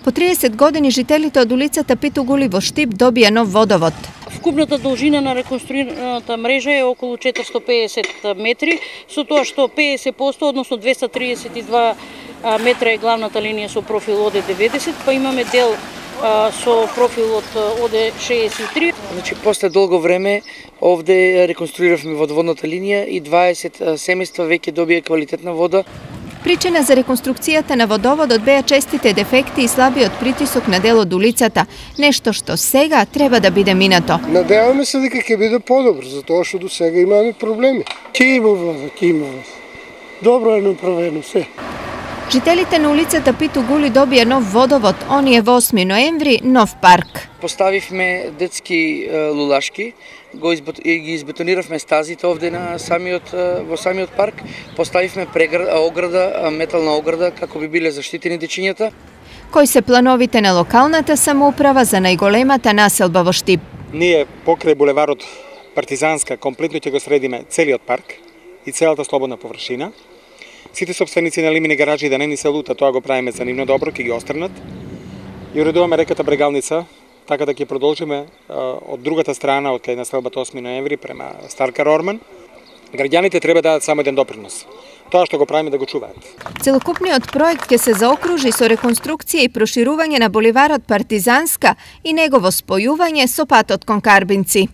По 30 години жителите од улицата Питу Гули во Штип добија нов водовод. Вкупната должина на реконструираната мрежа е околу 450 метри, со тоа што 50%, односно 232 метра е главната линија со профил ОД 90, па имаме дел со профил од ОД 63. Значи, после долго време овде реконструиравме водоводната линија и 20 семејства веќе добија квалитетна вода. Причина за реконструкцијата на водоводот беа честите дефекти и слабиот притисок на дел од улицата, нешто што сега треба да биде минато. Надеваме се дека ќе биде подобро, затоа што до сега имаме проблеми. Ќе има вода, ќе има вода. Добро е направено се. Жителите на улицата Питу Гули добија нов водовод, оние во 8 ноември нов парк. Поставивме детски лулашки, ги избетониравме стазите овде на во самиот парк, поставивме ограда, метална ограда како би биле заштитени дечињата. Кои се плановите на локалната самоуправа за најголемата населба во Штип? Ние покрај булеварот Партизанска комплетно ќе го средиме целиот парк и целата слободна површина. Сите собственици на лимени гаражи да не ни се лута, тоа го правиме за нивно добро, ќе ги острнат. И уредуваме реката Брегалница, така да ќе продолжиме од другата страна, од кај населбата 8 ноември према Старка Рорман. Граѓаните треба да дадат само еден допринос. Тоа што го правиме да го чуваат. Целокупниот проект ќе се заокружи со реконструкција и проширување на буливарот Партизанска и негово спојување со патот кон Карбинци.